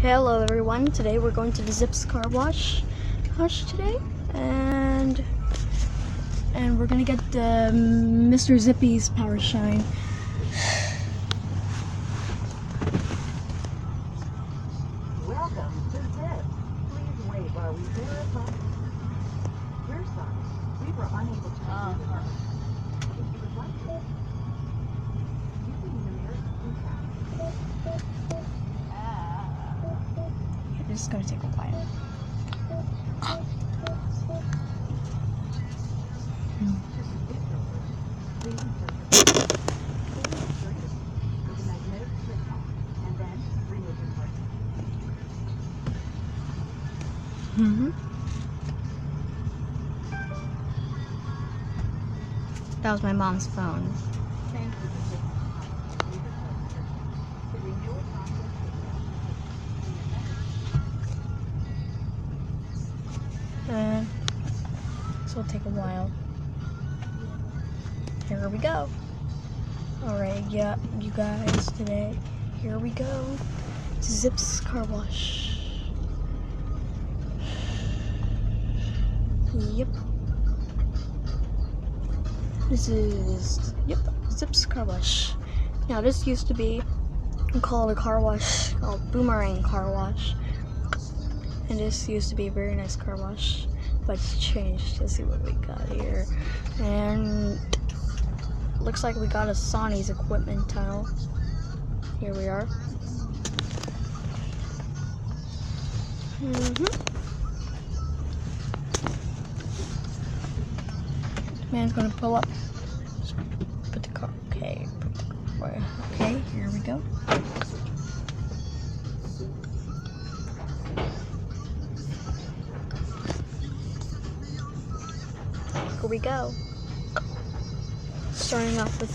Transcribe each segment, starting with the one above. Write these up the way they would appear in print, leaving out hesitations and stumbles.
Hello everyone, today we're going to the Zips car wash today, and we're gonna get the Mr. Zippy's power shine. Welcome to Zips. Please wait while we verify. We're sorry, we were unable to remove the part. If you would like to, you can use the mirror This is gonna take a while. That was my mom's phone. This will take a while. Here we go. Alright, yeah, you guys, today, here we go. Zips car wash. Yep. This is, Zips car wash. Now this used to be called a car wash called Boomerang Car Wash. And this used to be a very nice car wash, but it's changed. Let's see what we got here. And looks like we got a Sonny's equipment tunnel. Here we are. Man's gonna pull up. Put the car. Okay. Okay. Here we go. Here we go. Starting off with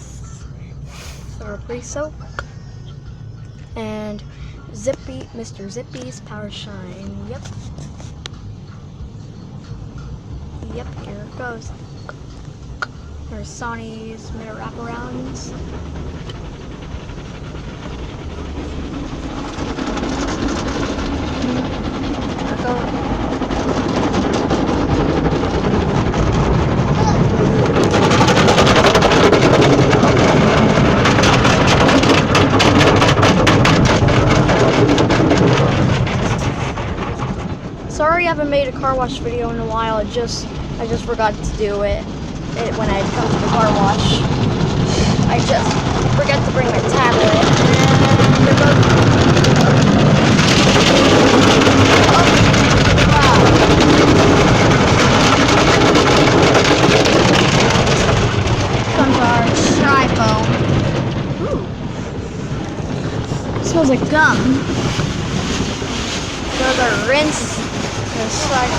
Therapy soap and Mr. Zippy's power shine. Yep. Yep. Here it goes. There's Sonny's mirror wraparounds. Here it goes. Sorry I haven't made a car wash video in a while. I just forgot to do it when I come to the car wash. I just forget to bring my tablet. Comes our triphone. Ooh. Smells like gum. There's our rinse. Side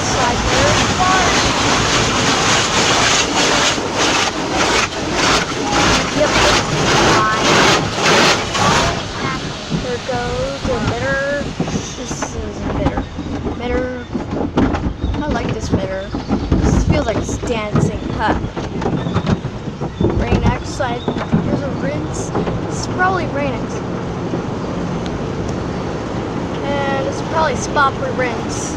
mirror. Yep, fine. There goes the emitter. This is emitter. I like this emitter. This feels like it's dancing. Rain-X side. Here's a rinse. This is probably Rain-X. And it's probably spot-free rinse.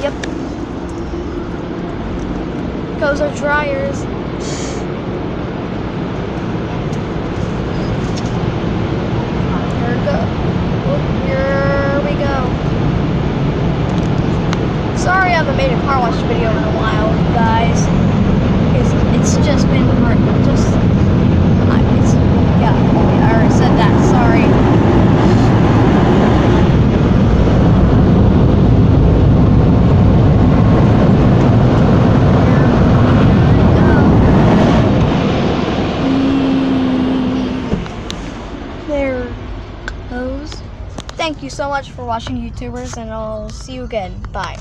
Yep. Goes our dryers. Here we go. Sorry I haven't made a car wash video in a while, guys. It's just been yeah, I already said that. Sorry. Thank you so much for watching, YouTubers, and I'll see you again. Bye.